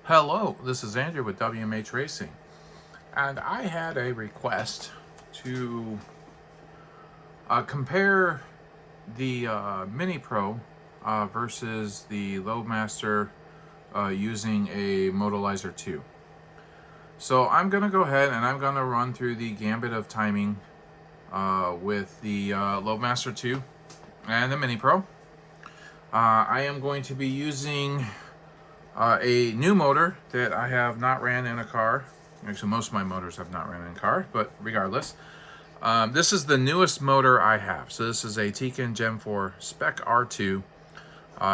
Hello, this is Andrew with WMH Racing, and I had a request to compare the MiniPro versus the LoadMaster using a Modelizer 2. So I'm going to go ahead and I'm going to run through the gambit of timing with the LoadMaster 2 and the MiniPro. I am going to be using a new motor that I have not ran in a car. Actually, most of my motors have not ran in a car, but regardless. This is the newest motor I have. So this is a Tekin Gen 4 Spec R2.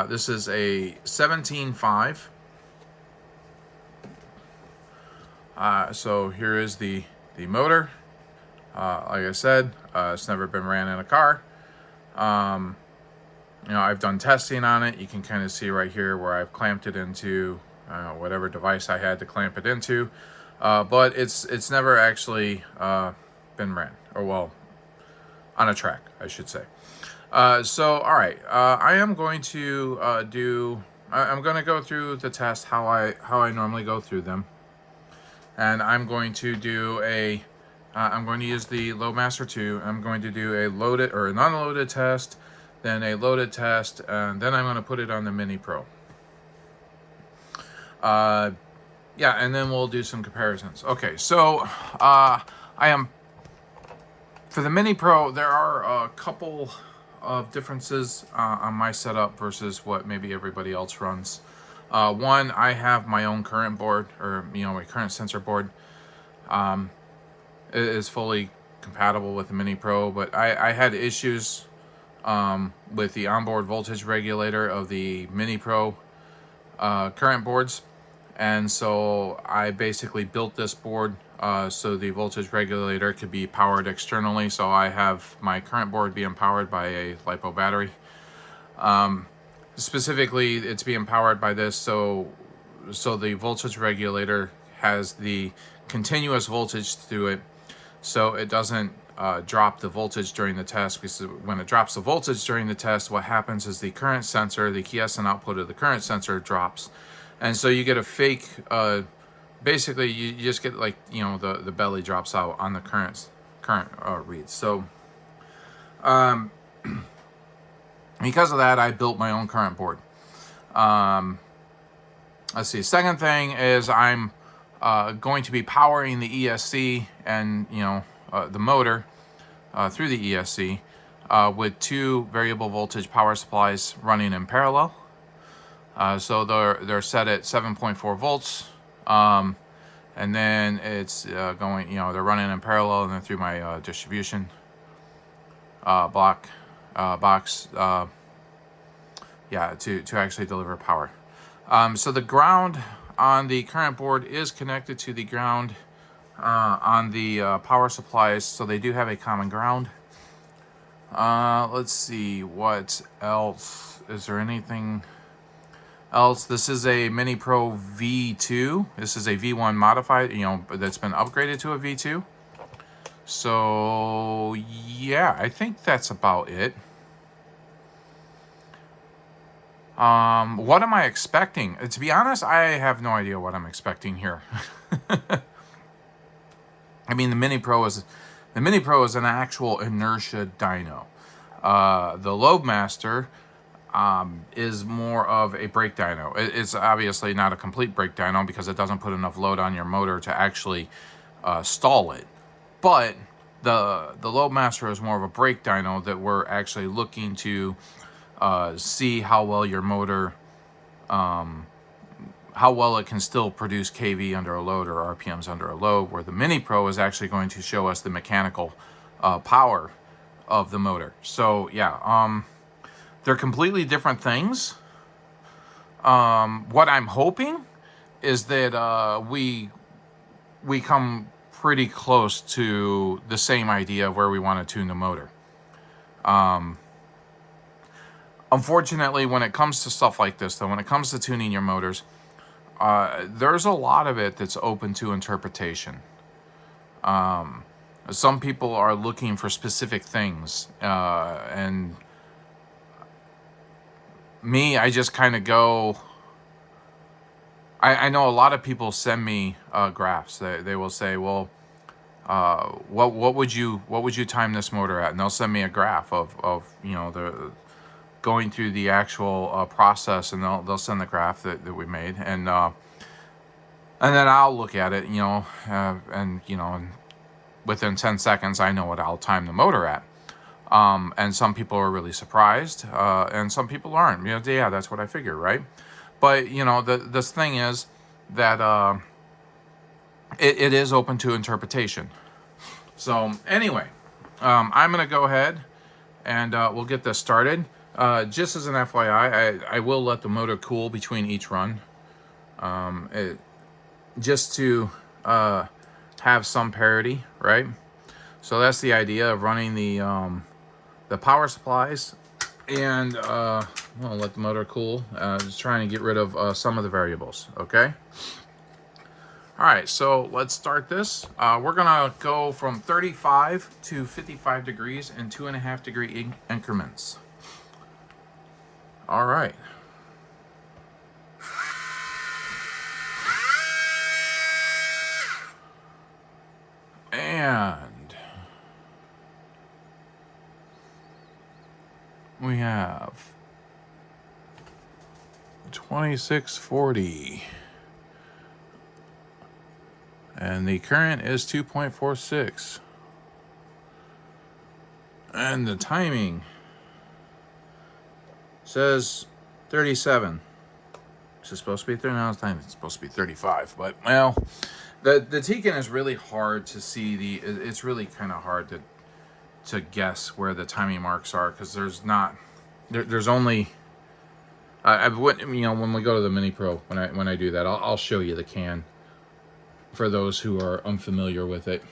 This is a 17.5. So here is the motor. Like I said, it's never been ran in a car. You know, I've done testing on it. You can kind of see right here where I've clamped it into whatever device I had to clamp it into. But it's never actually been ran, or well, on a track, I should say. So, all right, I am going to I'm going to go through the test how I normally go through them, and I'm going to do I'm going to use the LoadMaster 2. I'm going to do a loaded or an unloaded test, then a loaded test, and then I'm going to put it on the MiniPro. Yeah, and then we'll do some comparisons. Okay, so for the MiniPro, there are a couple of differences on my setup versus what maybe everybody else runs. One, I have my own current board, or my current sensor board. It is fully compatible with the MiniPro, but I had issues with the onboard voltage regulator of the MiniPro current boards, and so I basically built this board so the voltage regulator could be powered externally. So I have my current board being powered by a LiPo battery. Specifically, it's being powered by this, so the voltage regulator has the continuous voltage through it, so it doesn't drop the voltage during the test, because when it drops the voltage during the test, what happens is the current sensor, the quiescent output of the current sensor drops, and so you get a fake, basically you just get like, the belly drops out on the current reads. So because of that, I built my own current board. Let's see, second thing is I'm going to be powering the ESC and the motor through the ESC with two variable voltage power supplies running in parallel. So they're set at 7.4 volts, and then it's going, they're running in parallel, and then through my distribution box, to actually deliver power. So the ground on the current board is connected to the ground on the power supplies, so they do have a common ground. Let's see, what else? Is there anything else? This is a MiniPro V2. This is a V1 modified, that's been upgraded to a V2. So yeah, I think that's about it. What am I expecting? To be honest, I have no idea what I'm expecting here. I mean, the MiniPro is an actual inertia dyno. The LoadMaster is more of a brake dyno. It's obviously not a complete brake dyno because it doesn't put enough load on your motor to actually stall it. But the LoadMaster is more of a brake dyno that we're actually looking to see how well your motor, how well it can still produce kV under a load or RPMs under a load, where the MiniPro is actually going to show us the mechanical power of the motor. So yeah, they're completely different things. What I'm hoping is that we come pretty close to the same idea of where we want to tune the motor. Unfortunately, when it comes to stuff like this, though, when it comes to tuning your motors, there's a lot of it that's open to interpretation. Some people are looking for specific things, and me, I just kind of go I know a lot of people send me graphs. They will say, well, what would you time this motor at? And they'll send me a graph of you know, the going through the actual process, and they'll send the graph that we made, and then I'll look at it, you know, and you know, and within 10 seconds I know what I'll time the motor at. And some people are really surprised, and some people aren't. You know, yeah, that's what I figure, right? But you know, this thing is that it is open to interpretation. So anyway, I'm gonna go ahead and we'll get this started. Just as an FYI, I will let the motor cool between each run, just to have some parity, right? So that's the idea of running the power supplies, and we'll let the motor cool. Just trying to get rid of some of the variables. Okay. All right, so let's start this. We're gonna go from 35 to 55 degrees in 2.5 degree increments. All right. And we have 2640. And the current is 2.46. And the timing says 37. This is supposed to be 30. Now it's supposed to be 35. But, well, the Tekin is really hard to see. It's really kind of hard to guess where the timing marks are, because there's only... you know, when we go to the MiniPro, when I do that, I'll show you the can for those who are unfamiliar with it.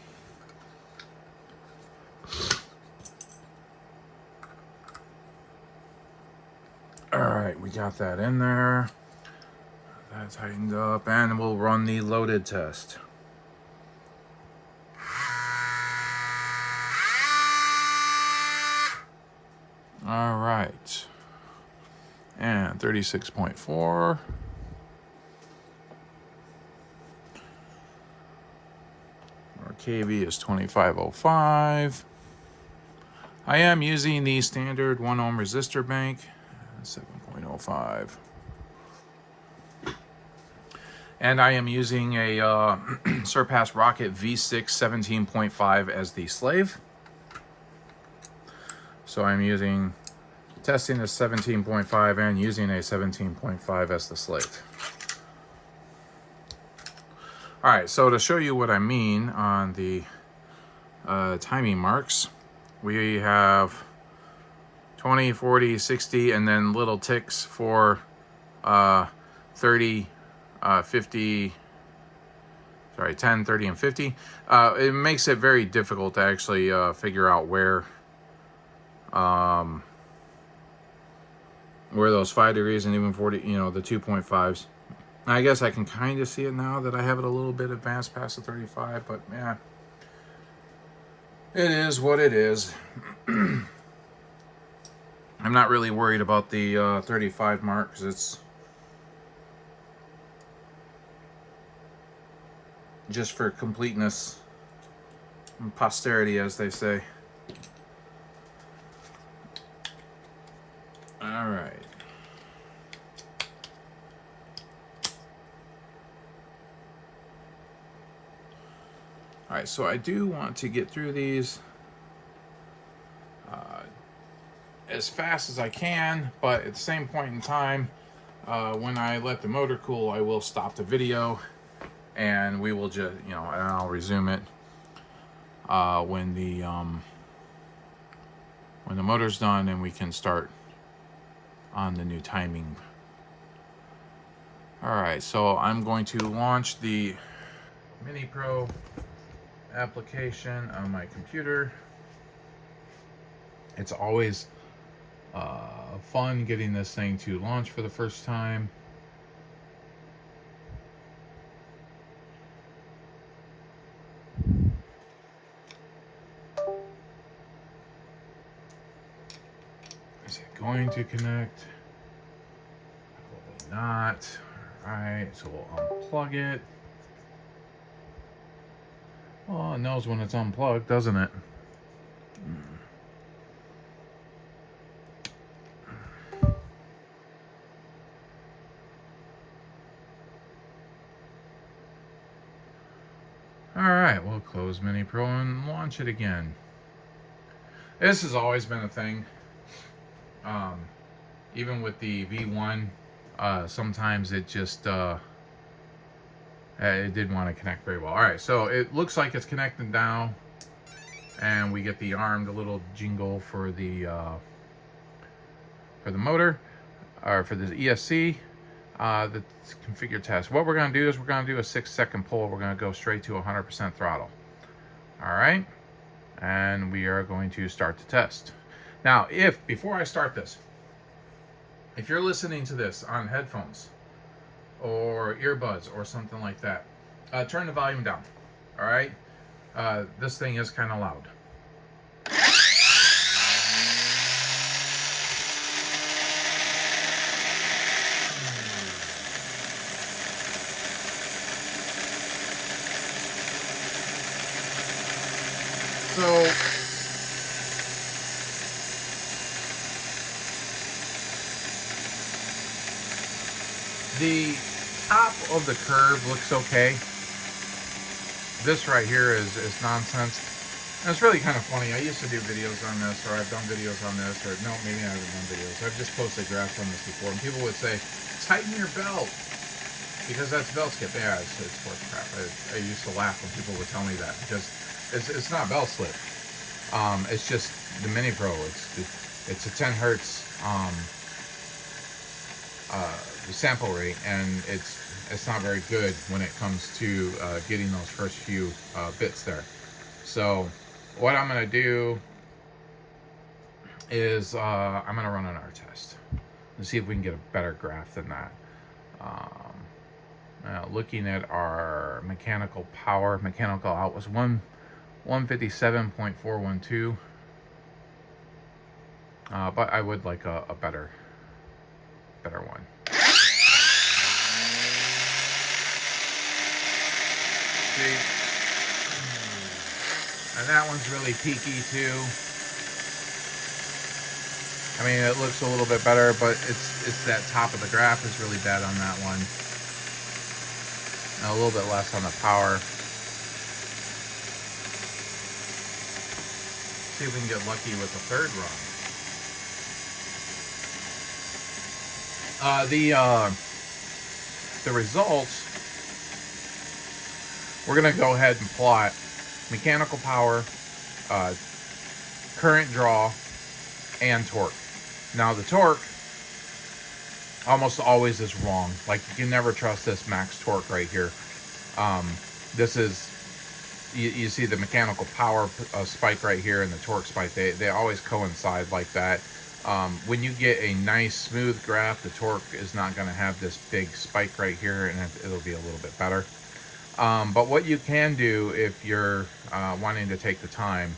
All right, we got that in there. That tightened up, and we'll run the loaded test. All right. And 36.4. Our KV is 2505. I am using the standard 1 ohm resistor bank, 7.05. And I am using a Surpass Rocket V6 17.5 as the slave. So I'm testing the 17.5 and using a 17.5 as the slave. All right, so to show you what I mean on the timing marks, we have 20, 40, 60, and then little ticks for 30, 50, sorry, 10, 30, and 50. It makes it very difficult to actually figure out where those 5 degrees and even 40, you know, the 2.5s. I guess I can kind of see it now that I have it a little bit advanced past the 35, but yeah, it is what it is. I'm not really worried about the 35 mark, because it's just for completeness and posterity, as they say. All right. All right, so I do want to get through these as fast as I can, but at the same point in time, when I let the motor cool, I will stop the video, and we will just, you know, and I'll resume it when the motor's done, and we can start on the new timing. All right, so I'm going to launch the MiniPro application on my computer. It's always fun getting this thing to launch for the first time. Is it going to connect? Probably not. Alright, so we'll unplug it. Well, it knows when it's unplugged, doesn't it? Alright, we'll close MiniPro and launch it again. This has always been a thing. Even with the V1, sometimes it just it didn't want to connect very well. Alright, so it looks like it's connected now. And we get the armed little jingle for the motor, or for the ESC. The configure test. What we're going to do is we're going to do a 6-second pull. We're going to go straight to 100% throttle. All right, and we are going to start the test. Now, before I start this, if you're listening to this on headphones or earbuds or something like that, turn the volume down. All right, this thing is kind of loud. So the top of the curve looks okay. This right here is nonsense. And it's really kind of funny. I used to do videos on this, or I've done videos on this, or no, maybe I haven't done videos. I've just posted graphs on this before, and people would say, tighten your belt, because that's belt skip. Yeah, it's horse crap. I used to laugh when people would tell me that, because it's not belt slip. It's just the MiniPro. It's a 10 hertz sample rate, and it's not very good when it comes to getting those first few bits there. So what I'm going to do is I'm going to run an R test and see if we can get a better graph than that. Looking at our mechanical out was 157.412. But I would like a better one. See? And that one's really peaky too. I mean, it looks a little bit better, but it's that top of the graph is really bad on that one. And a little bit less on the power. See if we can get lucky with the third run. The results, we're going to go ahead and plot mechanical power, current draw, and torque. Now the torque almost always is wrong. Like, you can never trust this max torque right here. This is, you see the mechanical power spike right here and the torque spike, they always coincide like that. When you get a nice smooth graph, the torque is not going to have this big spike right here, and it'll be a little bit better. But what you can do if you're wanting to take the time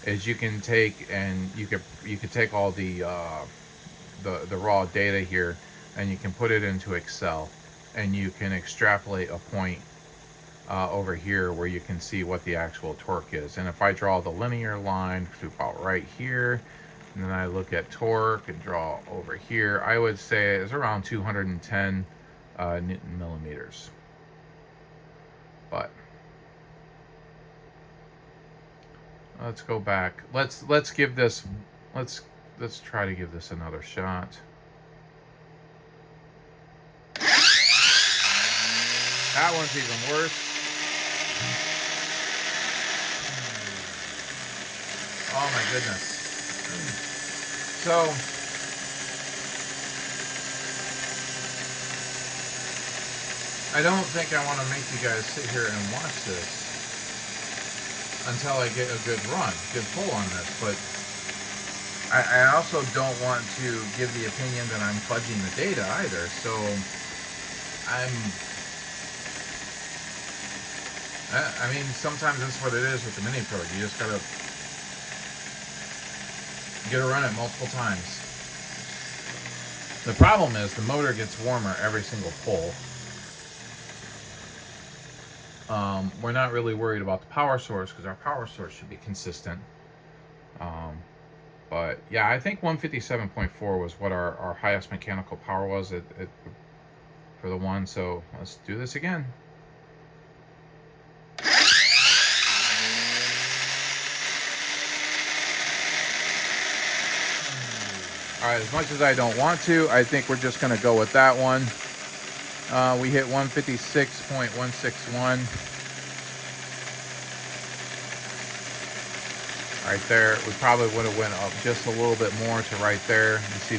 is you can take and you could take all the raw data here, and you can put it into Excel, and you can extrapolate a point over here where you can see what the actual torque is. And if I draw the linear line to about right here, and then I look at torque and draw over here, I would say it's around 210 Newton millimeters. But let's go back. Let's give this. Let's try to give this another shot. That one's even worse. Oh my goodness. So I don't think I want to make you guys sit here and watch this until I get a good pull on this, but I also don't want to give the opinion that I'm fudging the data either. So I mean, sometimes that's what it is with the MiniPro. You just gotta run it multiple times. The problem is the motor gets warmer every single pull. We're not really worried about the power source because our power source should be consistent. But yeah, I think 157.4 was what our highest mechanical power was for the one. So let's do this again. All right, as much as I don't want to, I think we're just going to go with that one. We hit 156.161. Right there. We probably would have went up just a little bit more to right there. You see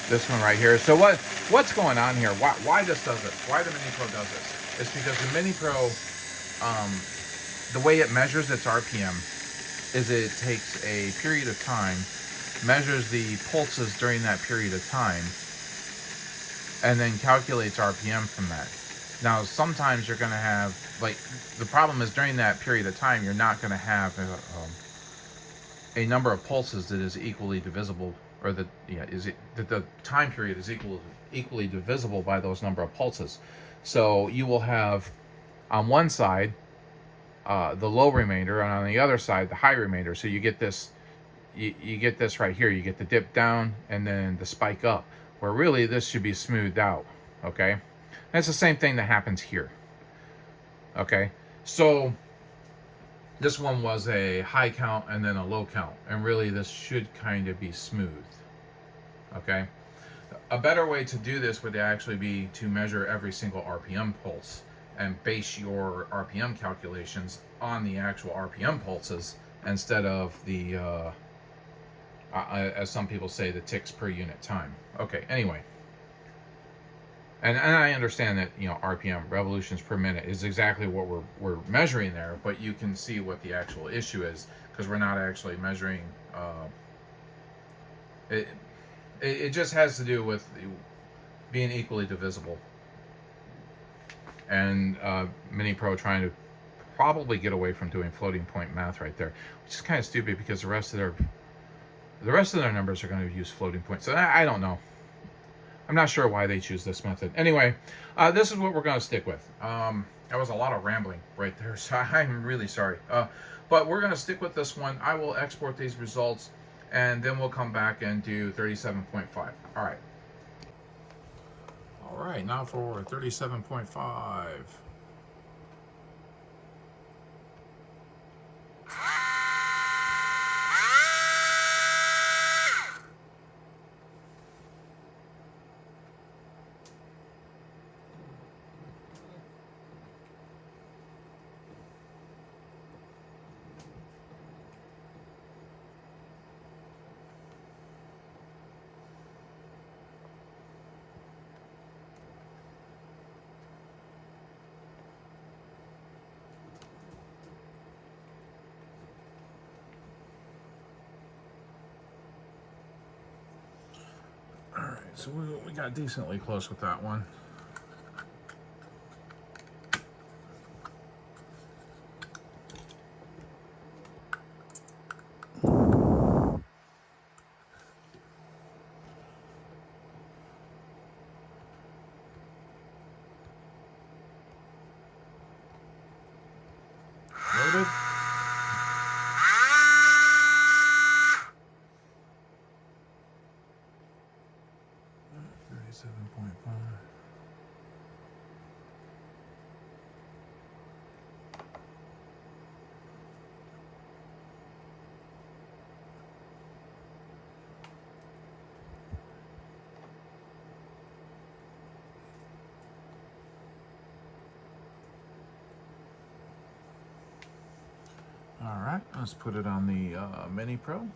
this one right here. So what's going on here? Why this does this? Why the MiniPro does this? It's because the MiniPro, the way it measures its RPM is it takes a period of time, measures the pulses during that period of time, and then calculates RPM from that. Now, sometimes you're going to have, like, the problem is during that period of time, you're not going to have a number of pulses that is equally divisible, or that the time period is equally divisible by those number of pulses. So you will have on one side the low remainder, and on the other side the high remainder. So you get this, you get this right here. You get the dip down and then the spike up, where really this should be smoothed out. Okay, and it's the same thing that happens here. Okay, so this one was a high count and then a low count, and really this should kind of be smooth. Okay, a better way to do this would actually be to measure every single RPM pulse and base your RPM calculations on the actual RPM pulses instead of the as some people say, the ticks per unit time. Okay, anyway, and I understand that, you know, RPM, revolutions per minute, is exactly what we're measuring there, but you can see what the actual issue is, because we're not actually measuring it just has to do with being equally divisible, and MiniPro trying to probably get away from doing floating point math right there, which is kind of stupid because the rest of their numbers are going to use floating points. So I don't know. I'm not sure why they choose this method. Anyway, this is what we're going to stick with. That was a lot of rambling right there, so I'm really sorry. But we're going to stick with this one. I will export these results, and then we'll come back and do 37.5. All right. All right, now for 37.5. So we got decently close with that one. Loaded. All right, let's put it on the MiniPro.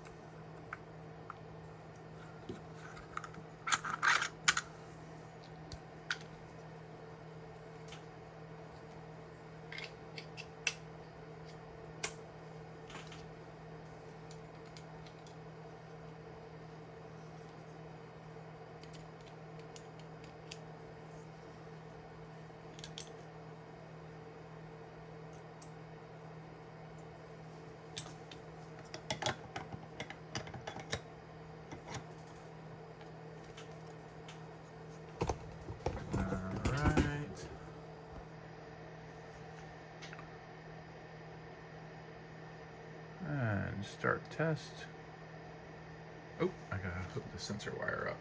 start test. Oh, I gotta hook the sensor wire up.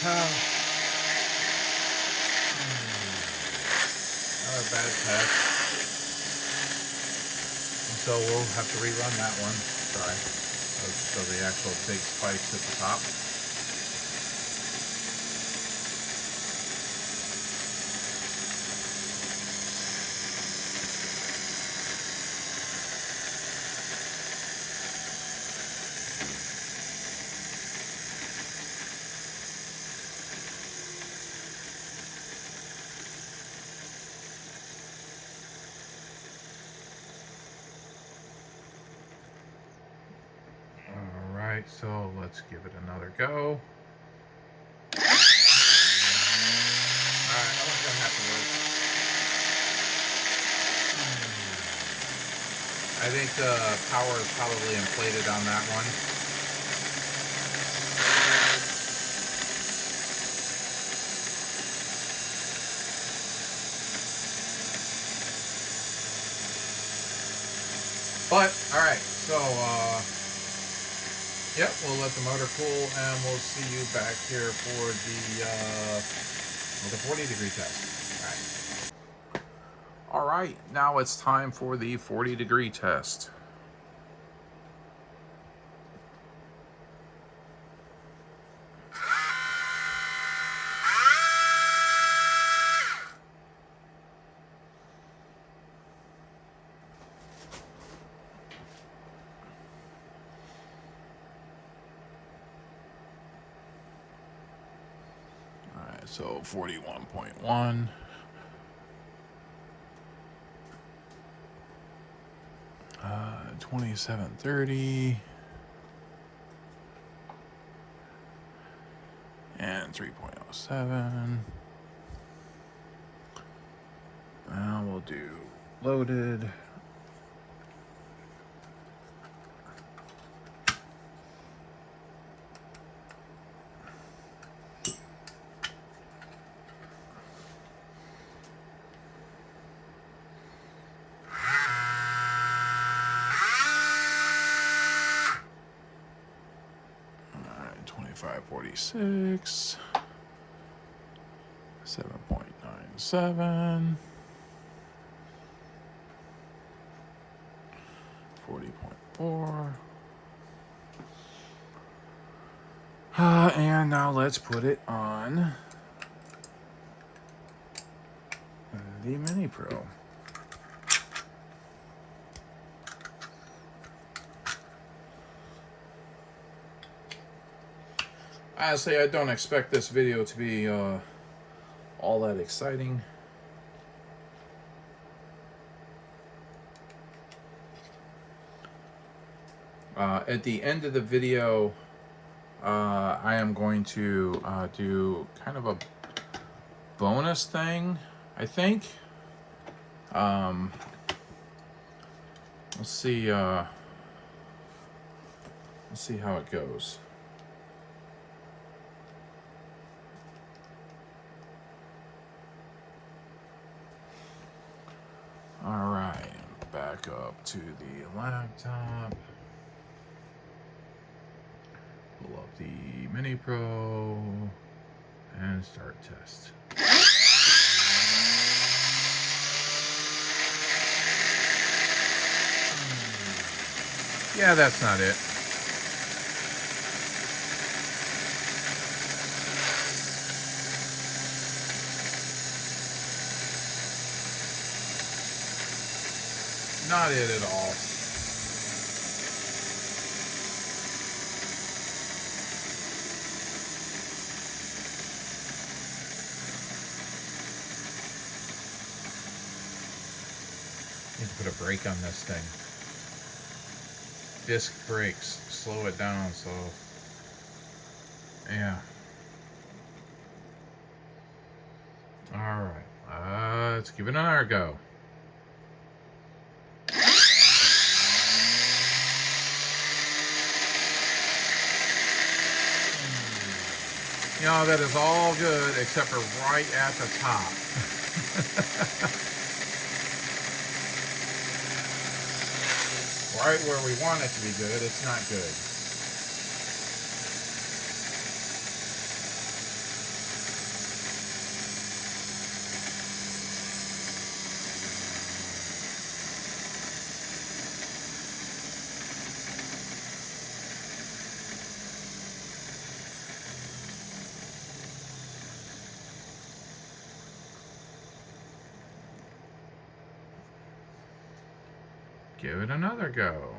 Not a bad test. And so we'll have to rerun that one. Sorry. So the actual big spikes at the top. Alright, so let's give it another go. Alright, that one's gonna have to work. I think the power is probably inflated on that one. But, alright, so, yep, we'll let the motor cool and we'll see you back here for the 40-degree test. Alright, now it's time for the 40-degree test. So 41.1. 2730. And 3.07. Now we'll do loaded. Alright, 2546. 7.97. 40.4. And now let's put it on the MiniPro. Honestly, I don't expect this video to be all that exciting. At the end of the video, I am going to do kind of a bonus thing, I think. Let's see how it goes. All right, back up to the laptop. Pull up the MiniPro and start test. Yeah, that's not it. Not it at all. Need to put a brake on this thing. Disc brakes, slow it down, so yeah. All right, let's give it another go. You know, that is all good except for right at the top. Right where we want it to be good, it's not good. Give it another go.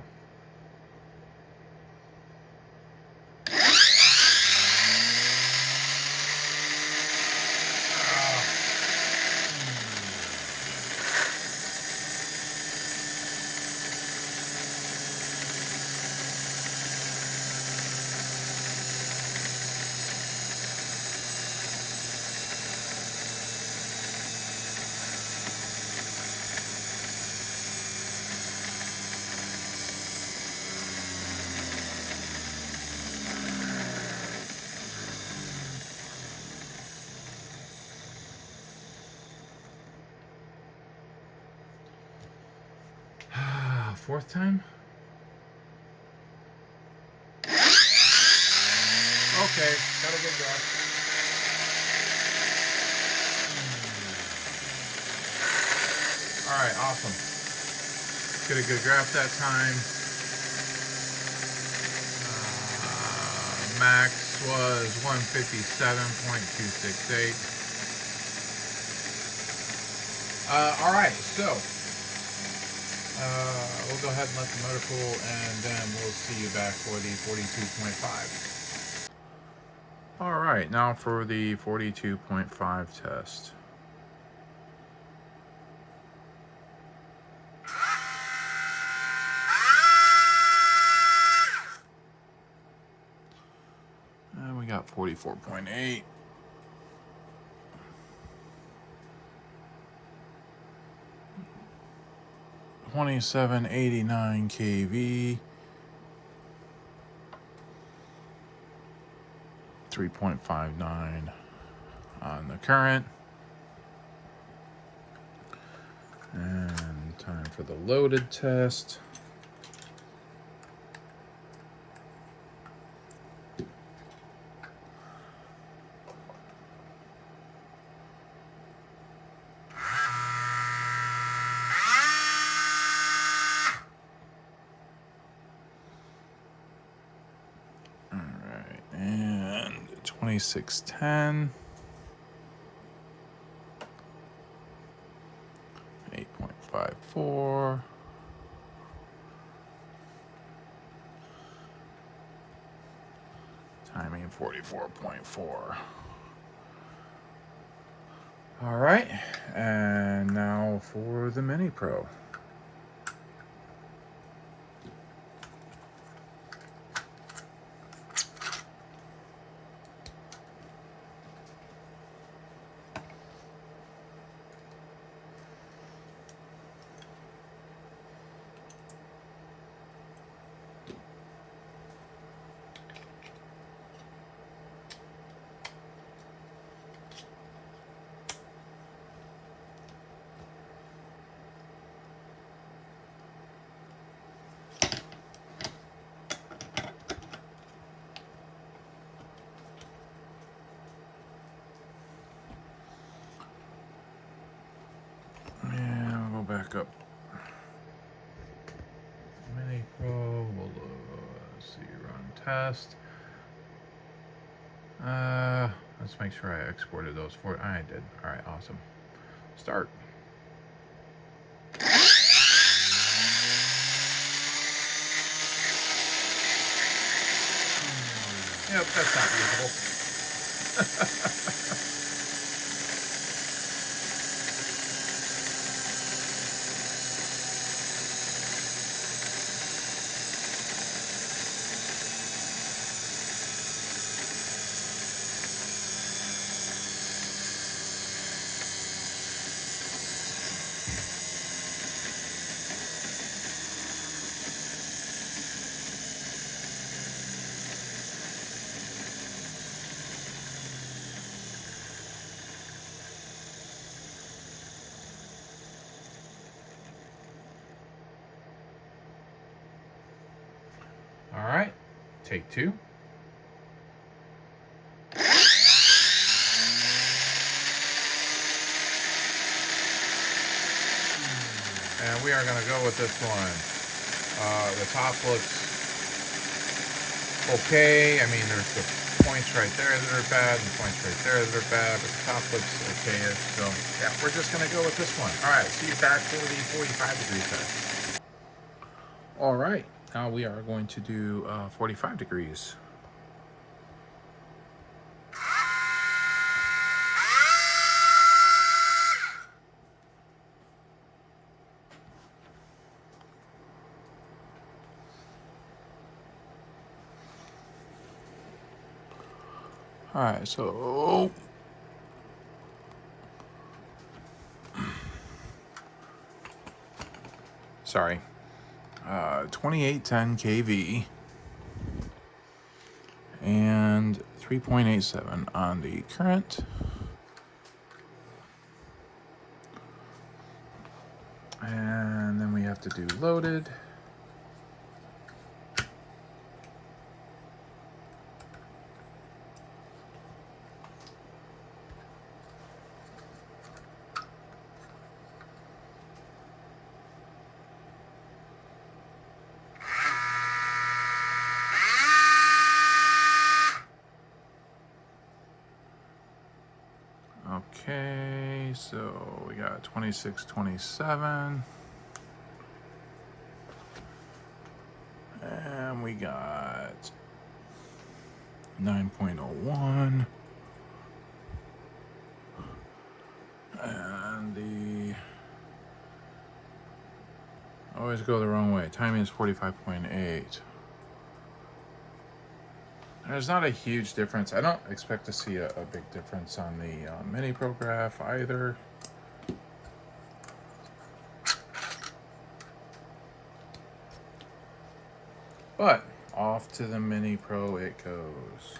Fourth time? Okay, got a good grab. Alright, awesome. Get a good grab that time. Max was 157.268. Alright, so we'll go ahead and let the motor cool, and then we'll see you back for the 42.5. All right, now for the 42.5 test. And we got 44.8. 2789 kV, 3.59 on the current, and time for the loaded test. And 2610, 8.54, timing 44.4. All right, and now for the MiniPro. Back up. MiniPro, we'll see, run test. Let's make sure I exported those for. I did. All right, awesome. Start. Yep, that's not usable. All right, take two. And we are going to go with this one. The top looks okay. I mean, there's the points right there that are bad and points right there that are bad, but the top looks okay-ish. So yeah, we're just going to go with this one. All right, see you back for the 45-degree test. All right, now we are going to do 45 degrees. All right, so sorry, 2810 kV and 3.87 on the current. And then we have to do loaded. Okay, so we got 2627. And we got 9.01. And the always go the wrong way. Timing is 45.8. There's not a huge difference. I don't expect to see a big difference on the MiniPro graph either. But off to the MiniPro it goes.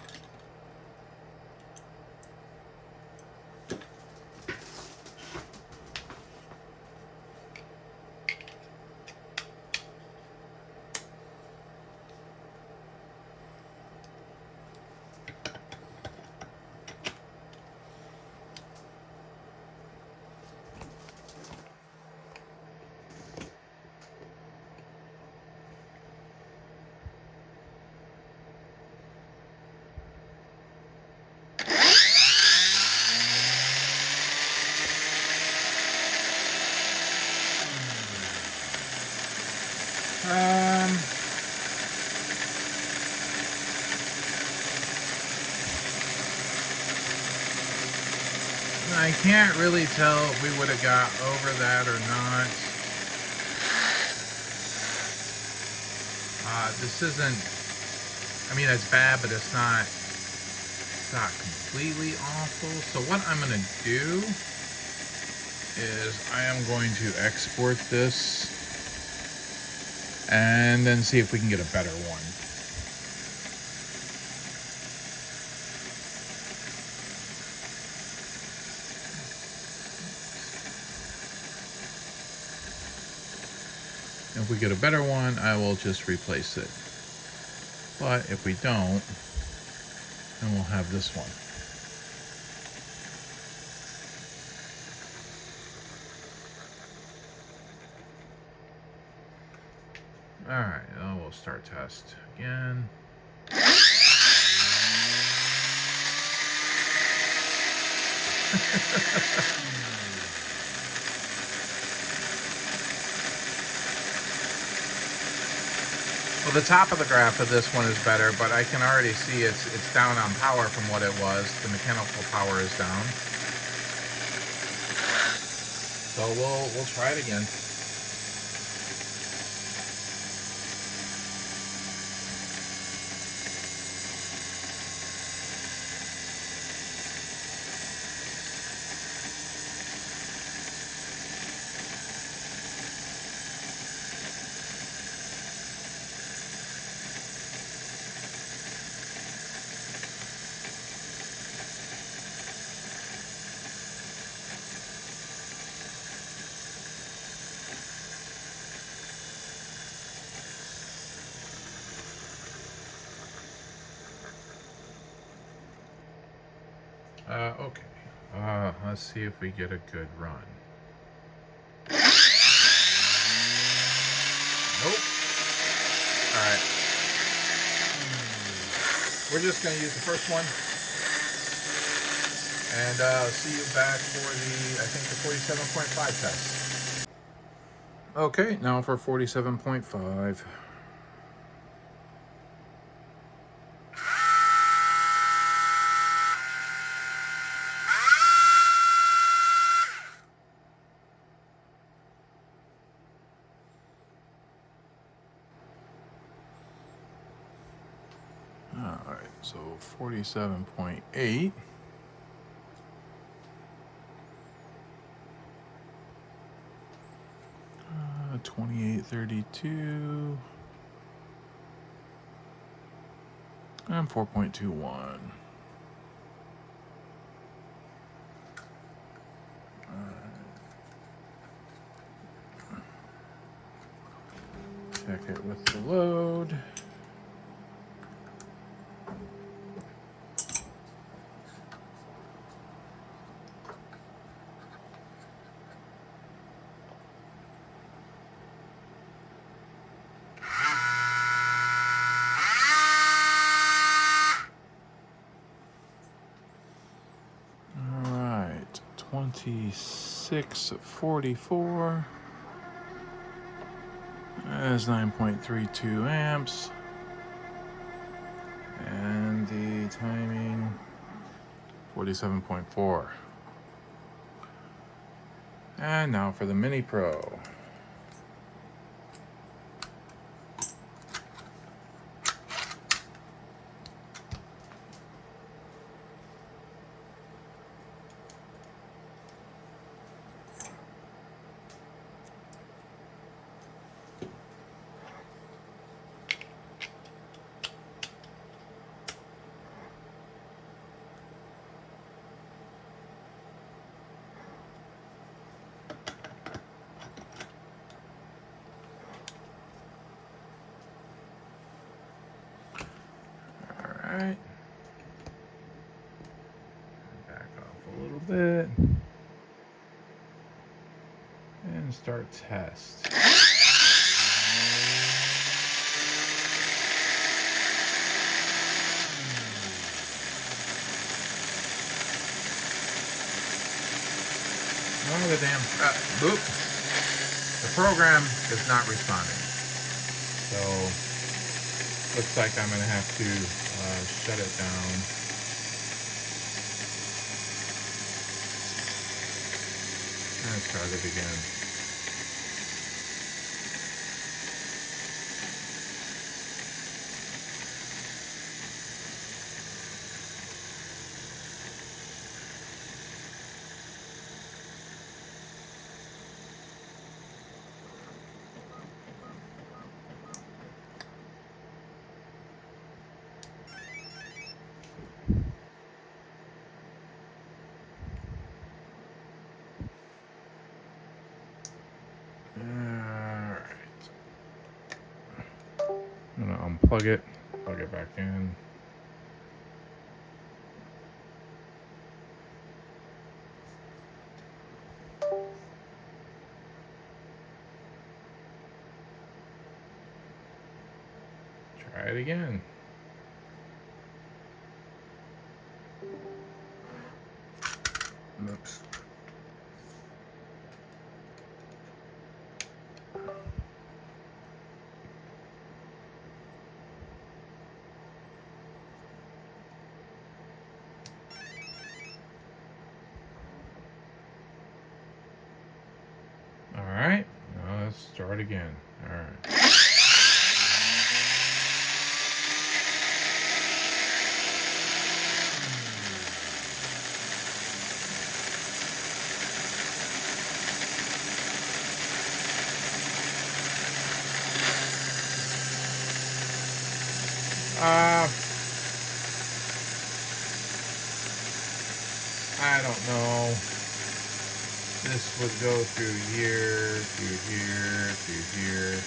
I can't really tell if we would have got over that or not. This isn't, I mean, it's bad, but it's not completely awful. So what I'm going to do is I am going to export this and then see if we can get a better one. If we get a better one, I will just replace it. But if we don't, then we'll have this one. All right, now we'll start test again. Well, the top of the graph of this one is better, but I can already see it's down on power from what it was. The mechanical power is down. So we'll try it again. Okay. Let's see if we get a good run. Nope. All right. We're just going to use the first one. And see you back for the, I think, the 47.5 test. Okay, now for 47.5. All right, so 47.8. 2832 and 4.21. Check it with the load. All right, 2644. That's 9.32 amps. And the timing 47.4. And now for the MiniPro. Alright. Back off a little bit. And start test. Oh, the damn, boop. The program is not responding. So, looks like I'm going to have to shut it down. And start it again. I'm gonna unplug it, plug it back in. Try it again. Oops. All right, now let's start again. All right. I don't know. This would go through here, through here, through here.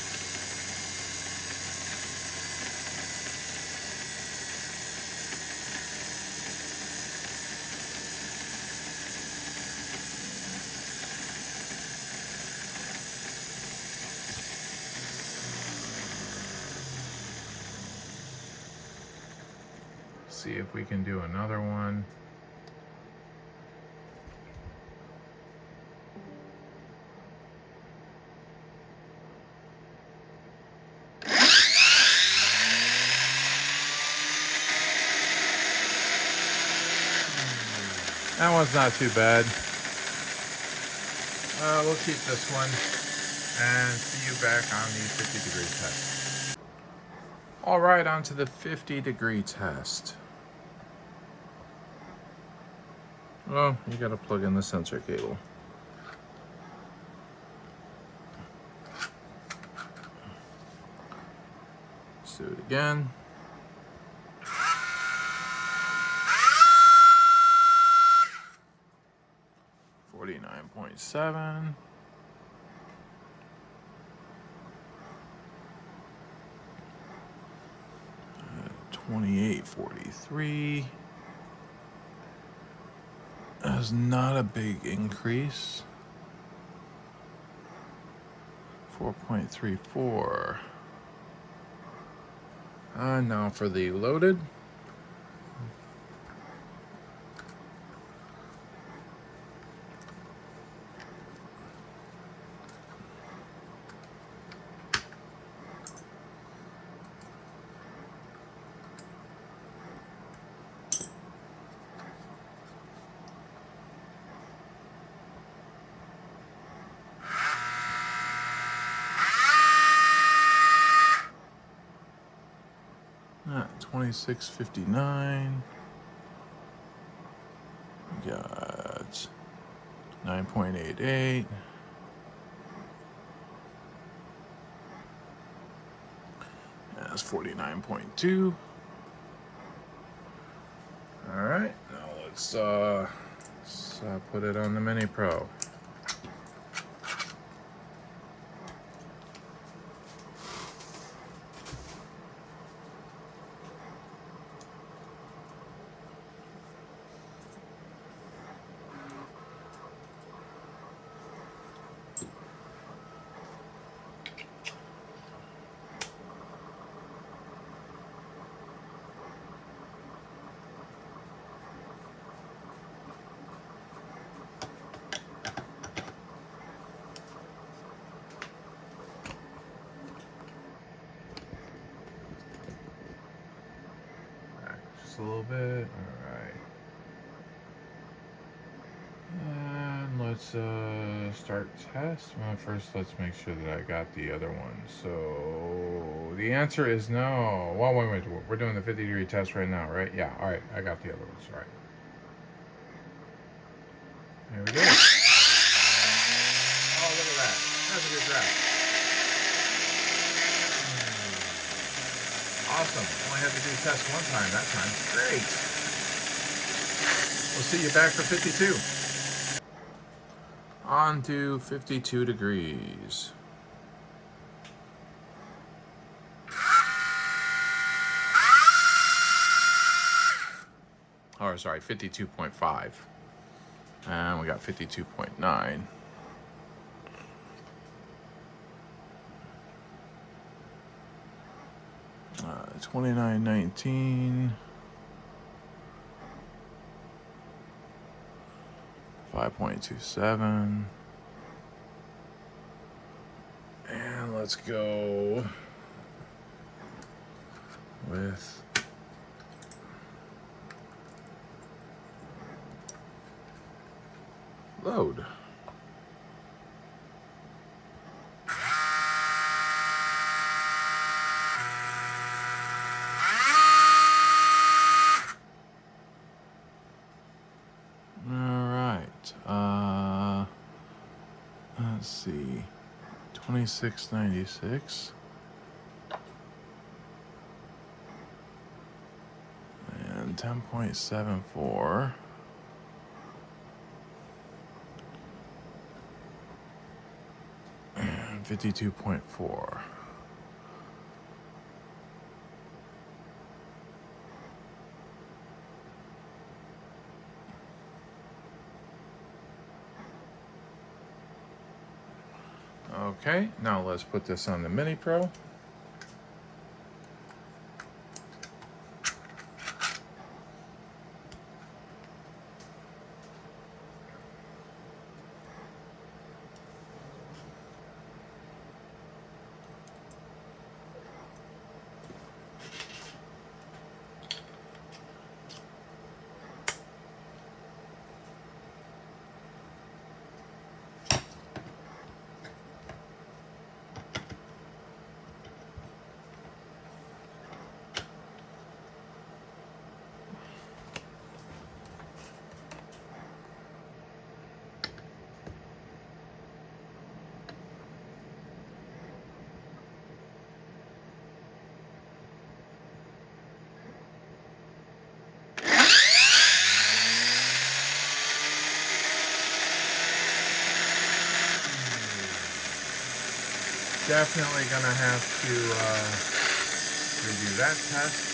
see if we can do another one. That one's not too bad. We'll keep this one and see you back on the 50-degree test. All right, on to the 50-degree test. Well, you gotta plug in the sensor cable. Let's do it again. .7. 28.43. That's not a big increase. 4.34. Now for the loaded. At 26.59. We got 9.88. That's 49.2. All right, now let's put it on the MiniPro. Just a little bit. All right. And let's start test. Well, first, let's make sure that I got the other one. So the answer is no. Well, wait. We're doing the 50-degree test right now, right? Yeah. All right. I got the other ones. All right. Here we go. Oh, look at that. That's a good graph. Awesome. Only had to do test one time that time. Great. We'll see you back for 52. On to 52 degrees. Or sorry, 52.5. And we got 52.9. 29.19. 5.27. And let's go with load. Let's see, 26.96 and 10.74 and 52.4. Okay, now let's put this on the MiniPro. Definitely gonna have to redo that test.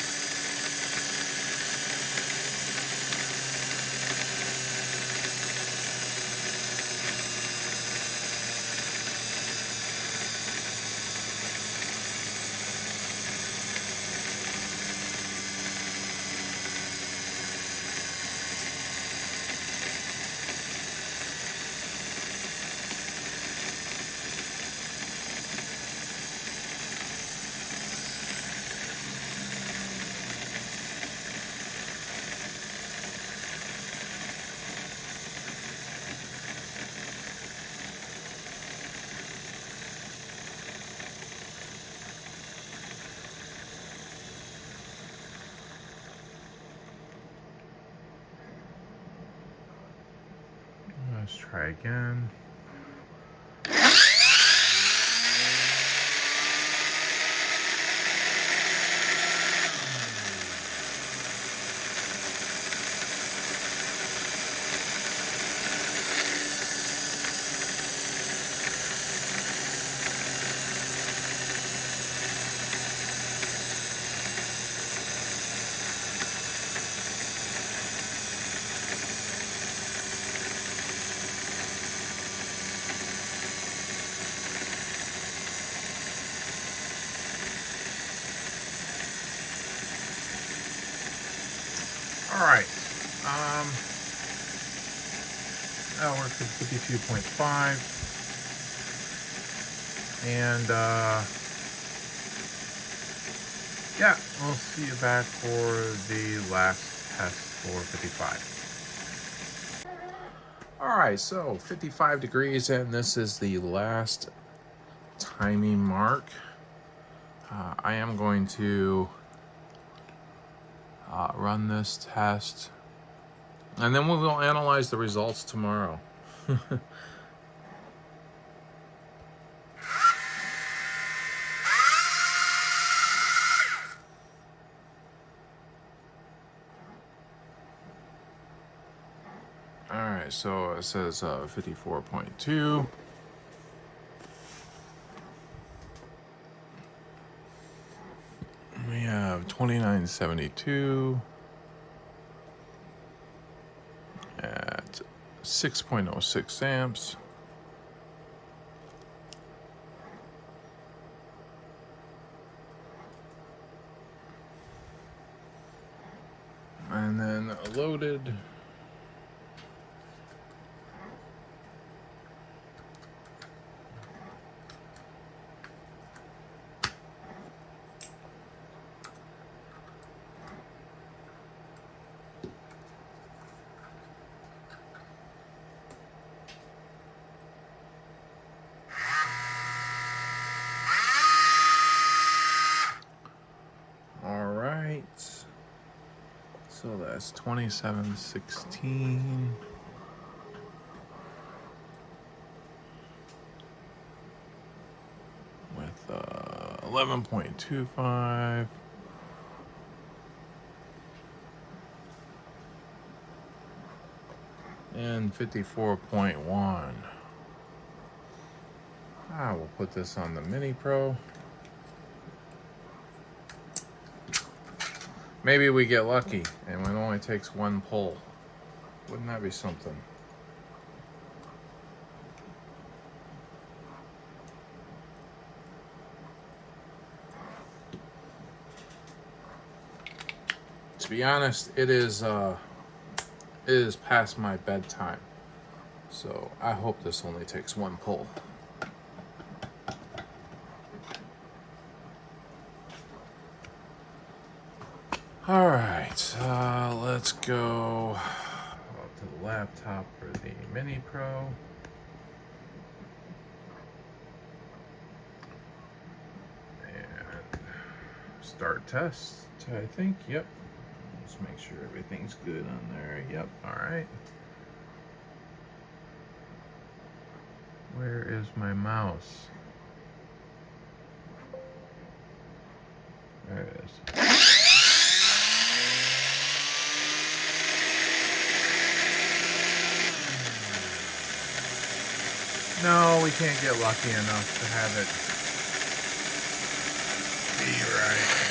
Let's try again. All right. That works at 52.5. And yeah, we'll see you back for the last test for 55. All right, so 55 degrees, and this is the last timing mark. I am going to run this test, and then we will analyze the results tomorrow. All right, so it says 54.2. We have 2972 at 6.06 amps. And then loaded. All right. So that's 2716. With 11.25. And 54.1. We'll put this on the MiniPro. Maybe we get lucky and it only takes one pull. Wouldn't that be something? To be honest, it is past my bedtime. So I hope this only takes one pull. All right, let's go up to the laptop for the MiniPro. And start test, I think. Yep. Just make sure everything's good on there. Yep. All right. Where is my mouse? There it is. No, we can't get lucky enough to have it be right.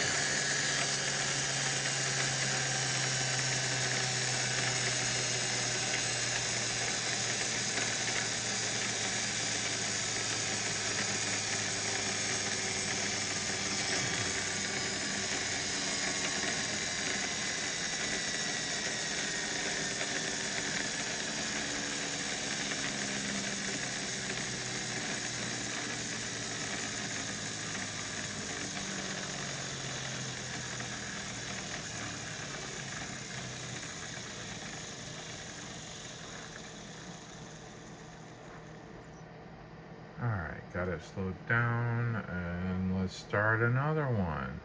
Alright, got it slowed down, and let's start another one.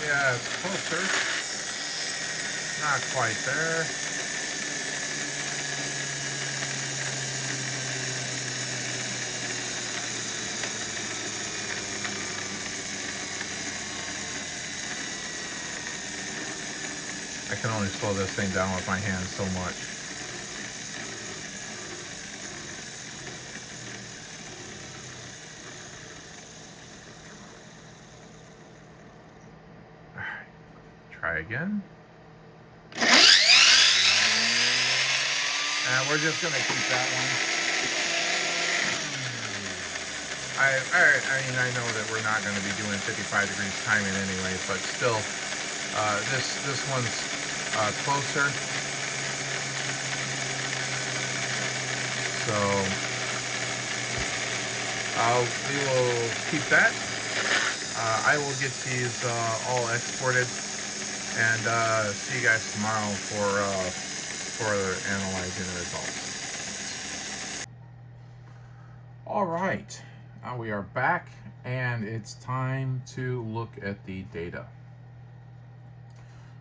Yeah, it's closer. Not quite there. I can only slow this thing down with my hands so much. Alright, try again. And we're just gonna keep that one. I mean, I know that we're not gonna be doing 55 degrees timing anyway, but still, this one's closer. So we will keep that. I will get these all exported, and see you guys tomorrow for analyzing the results. All right, we are back, and it's time to look at the data.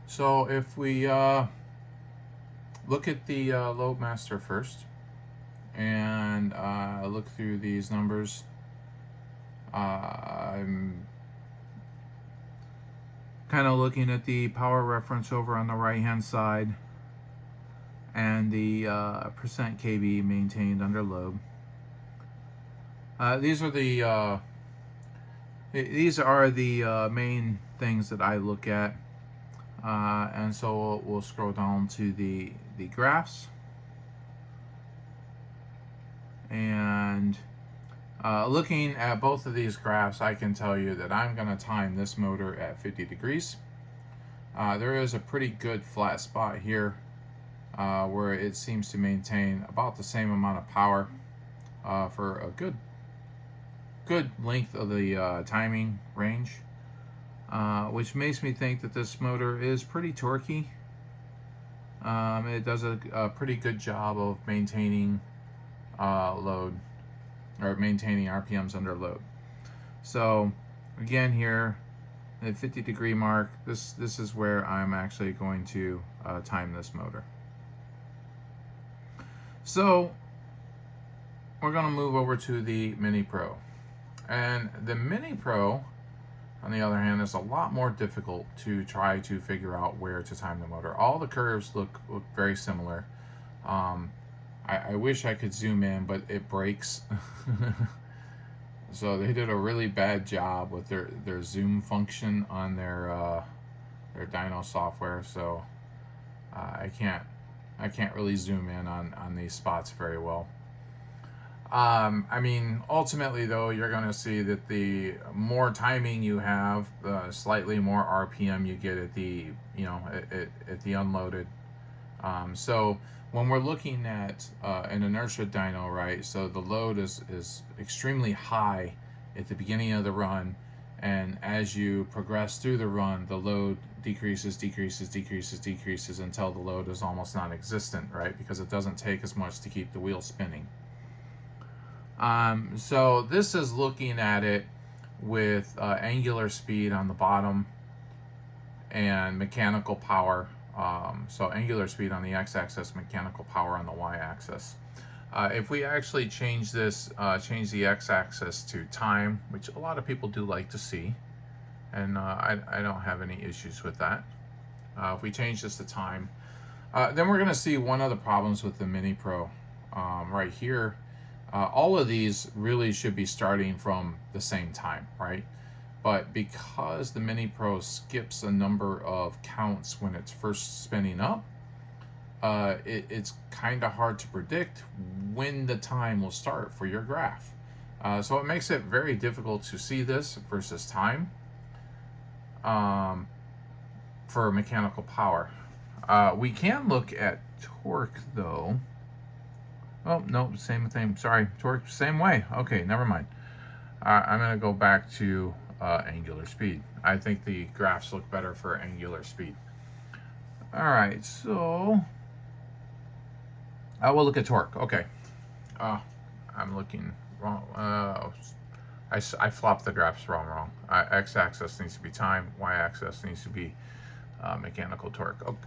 So if we look at the LoadMaster first, and look through these numbers, I'm kind of looking at the power reference over on the right hand side, and the percent kV maintained under load. These are the main things that I look at. And so we'll scroll down to the graphs, and looking at both of these graphs, I can tell you that I'm going to time this motor at 50 degrees. There is a pretty good flat spot here where it seems to maintain about the same amount of power for a good length of the timing range. Which makes me think that this motor is pretty torquey. It does a pretty good job of maintaining load, or maintaining RPMs under load. So again, here at 50 degree mark, this is where I'm actually going to time this motor. So we're going to move over to the MiniPro, and the MiniPro, on the other hand, is a lot more difficult to try to figure out where to time the motor. All the curves look very similar. I wish I could zoom in, but it breaks. So they did a really bad job with their zoom function on their dyno software. So I can't really zoom in on these spots very well. I mean, ultimately though, you're going to see that the more timing you have, the slightly more RPM you get at the, at the unloaded. So when we're looking at an inertia dyno, right, so the load is extremely high at the beginning of the run, and as you progress through the run, the load decreases until the load is almost non-existent, right, because it doesn't take as much to keep the wheel spinning. So this is looking at it with angular speed on the bottom and mechanical power. So angular speed on the x-axis, mechanical power on the y-axis. If we actually change this, change the x-axis to time, which a lot of people do like to see, and I don't have any issues with that. If we change this to time, Then we're going to see one of the problems with the MiniPro right here. All of these really should be starting from the same time, right? But because the MiniPro skips a number of counts when it's first spinning up, it's kind of hard to predict when the time will start for your graph. So it makes it very difficult to see this versus time for mechanical power. We can look at torque though. Oh, no, same thing. Sorry, torque, same way. Okay, never mind. I'm going to go back to angular speed. I think the graphs look better for angular speed. All right, so I will look at torque. Okay. I'm looking wrong. I flopped the graphs wrong. X-axis needs to be time. Y-axis needs to be mechanical torque. Okay.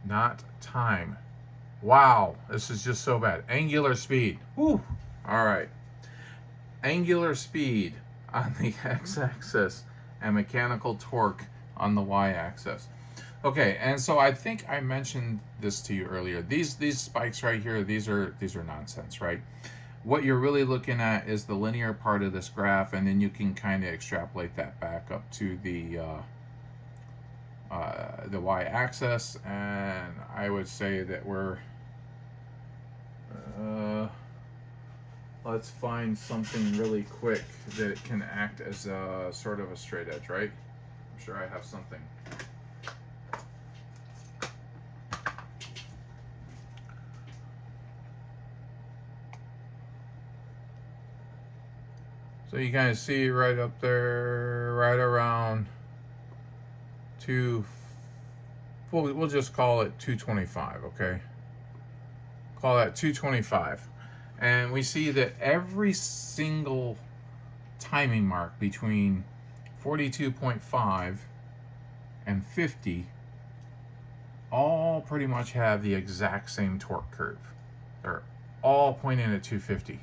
Not time. Wow, this is just so bad. Angular speed. Whew. All right. Angular speed on the x-axis and mechanical torque on the y-axis. Okay, and so I think I mentioned this to you earlier. These spikes right here, these are nonsense, right? What you're really looking at is the linear part of this graph, and then you can kind of extrapolate that back up to the y-axis, and I would say that we're let's find something really quick that can act as a sort of a straight edge, right? I'm sure I have something. So you guys see right up there, right around we'll just call it 225, okay? Call that 225. And we see that every single timing mark between 42.5 and 50 all pretty much have the exact same torque curve. They're all pointing at 250.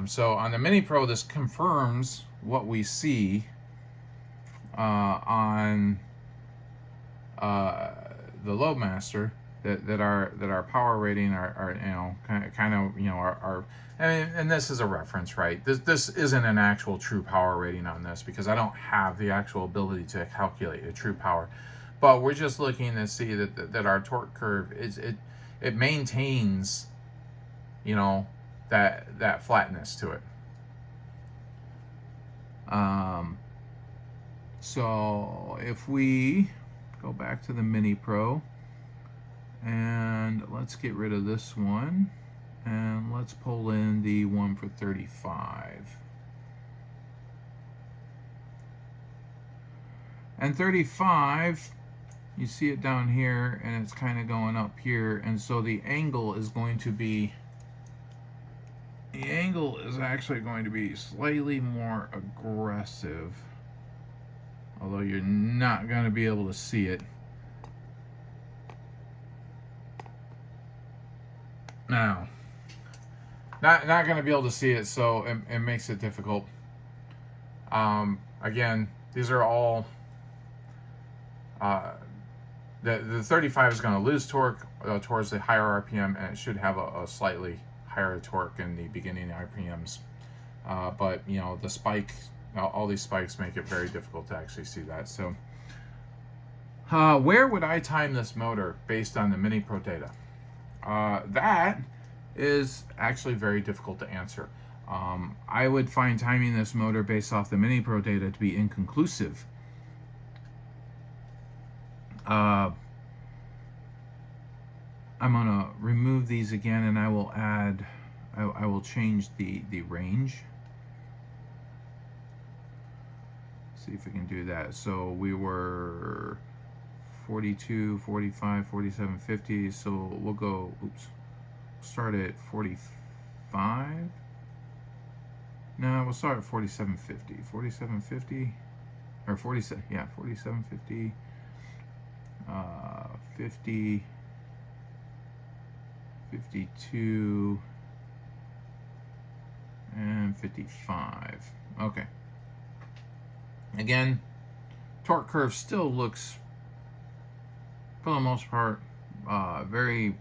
So on the MiniPro, this confirms what we see on the LoadMaster, that our power rating are and this is a reference, right? This isn't an actual true power rating on this because I don't have the actual ability to calculate a true power, but we're just looking to see that our torque curve it maintains, that flatness to it. So if we go back to the MiniPro, and let's get rid of this one, and let's pull in the one for 35. And 35, you see it down here, and it's kind of going up here, and so the angle is actually going to be slightly more aggressive, although you're not going to be able to see it. Now, not going to be able to see it, so it makes it difficult. Again, these are all the 35 is going to lose torque towards the higher RPM, and it should have a slightly higher torque in the beginning RPMs. But the spike, all these spikes make it very difficult to actually see that. So, where would I time this motor based on the MiniPro data? That is actually very difficult to answer. I would find timing this motor based off the MiniPro data to be inconclusive. I'm gonna remove these again, and I will add, I will change the range. See if we can do that. So we were 42, 45, 47, 50. So we'll go, start at 45. No, we'll start at 4750. 4750 or 47, yeah, 4750. 50, 52, and 55. Okay. Again, torque curve still looks for the most part, very,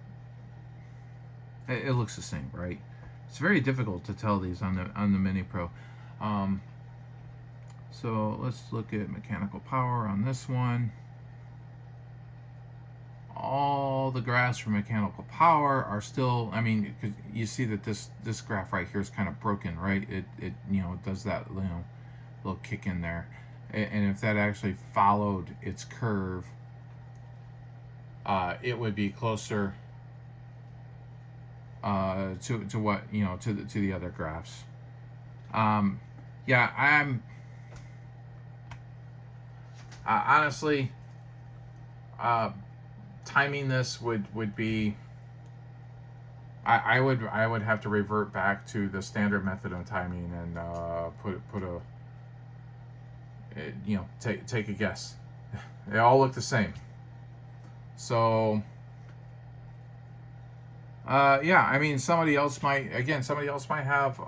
it looks the same, right? It's very difficult to tell these on the MiniPro. So let's look at mechanical power on this one. All the graphs for mechanical power are still, I mean, cause you see that this graph right here is kind of broken, right? It you know, it does that, you know, little kick in there. And if that actually followed its curve, it would be closer to what, you know, to the other graphs. Yeah, honestly, timing this would be, I would have to revert back to the standard method of timing and put a, you know, take a guess. They all look the same. So yeah, I mean, somebody else might have,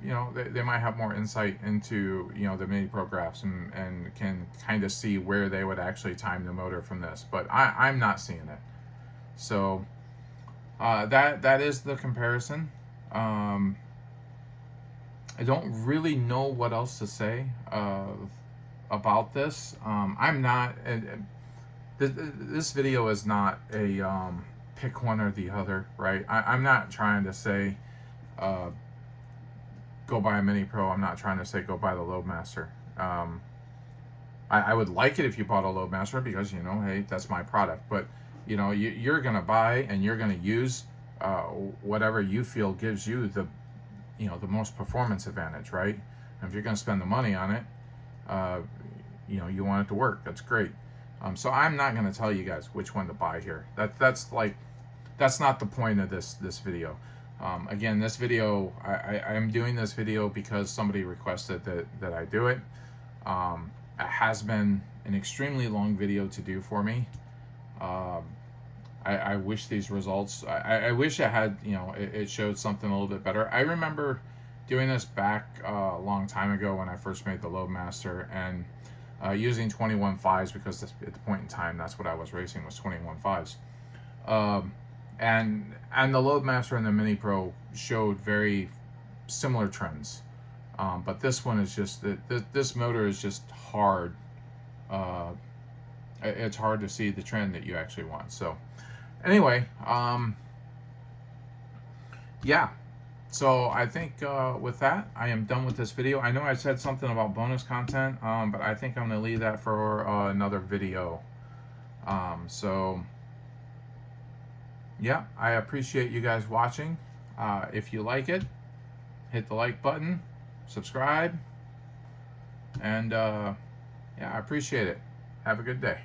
you know, they might have more insight into, you know, the MiniPro graphs and can kind of see where they would actually time the motor from this, but I'm not seeing it. So that is the comparison. I don't really know what else to say about this. I'm not, this video is not a pick one or the other, right? I'm not trying to say go buy a MiniPro. I'm not trying to say go buy the LoadMaster. I would like it if you bought a LoadMaster because, you know, hey, that's my product. But, you know, you're going to buy and you're going to use whatever you feel gives you the, you know, the most performance advantage, right? And if you're going to spend the money on it, you know, you want it to work. That's great. So I'm not going to tell you guys which one to buy here. That's not the point of this video. Again, this video, I'm doing this video because somebody requested that I do it. It has been an extremely long video to do for me. I wish these results, I wish I had, you know, it showed something a little bit better. I remember doing this back a long time ago when I first made the LoadMaster, and using 21.5s because at the point in time that's what I was racing, was 21.5s. And the LoadMaster and the MiniPro showed very similar trends, but this one is just this motor is just hard. It's hard to see the trend that you actually want. So anyway, yeah. So I think with that, I am done with this video. I know I said something about bonus content, but I think I'm going to leave that for another video. So yeah, I appreciate you guys watching. If you like it, hit the like button, subscribe, and yeah, I appreciate it. Have a good day.